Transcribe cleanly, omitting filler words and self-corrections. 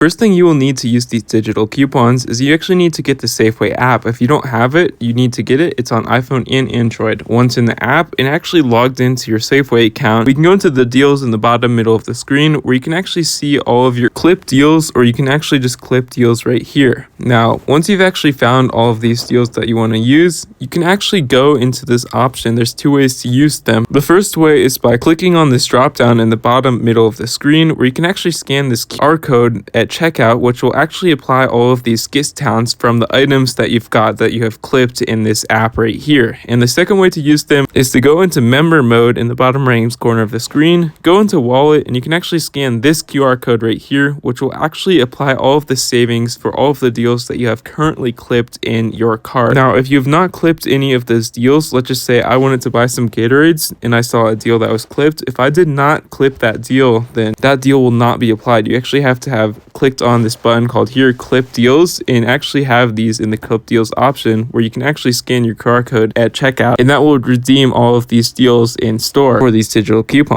First thing you will need to use these digital coupons is you actually need to get the Safeway app. If you don't have it, you need to get it. It's on iPhone and Android. Once in the app and actually logged into your Safeway account, we can go into the deals in the bottom middle of the screen where you can actually see all of your clip deals, or you can actually just clip deals right here. Now, once you've actually found all of these deals that you want to use, you can actually go into this option. There's two ways to use them. The first way is by clicking on this drop down in the bottom middle of the screen where you can actually scan this QR code at checkout, which will actually apply all of these discounts from the items that you've got that you have clipped in this app right here. And the second way to use them is to go into member mode in the bottom right corner of the screen, go into wallet, and you can actually scan this QR code right here, which will actually apply all of the savings for all of the deals that you have currently clipped in your cart. Now, if you've not clipped any of those deals, let's just say I wanted to buy some Gatorades and I saw a deal that was clipped. If I did not clip that deal, then that deal will not be applied. You actually have to have clicked on this button called here clip deals and actually have these in the clip deals option where you can actually scan your QR code at checkout, and that will redeem all of these deals in store for these digital coupons.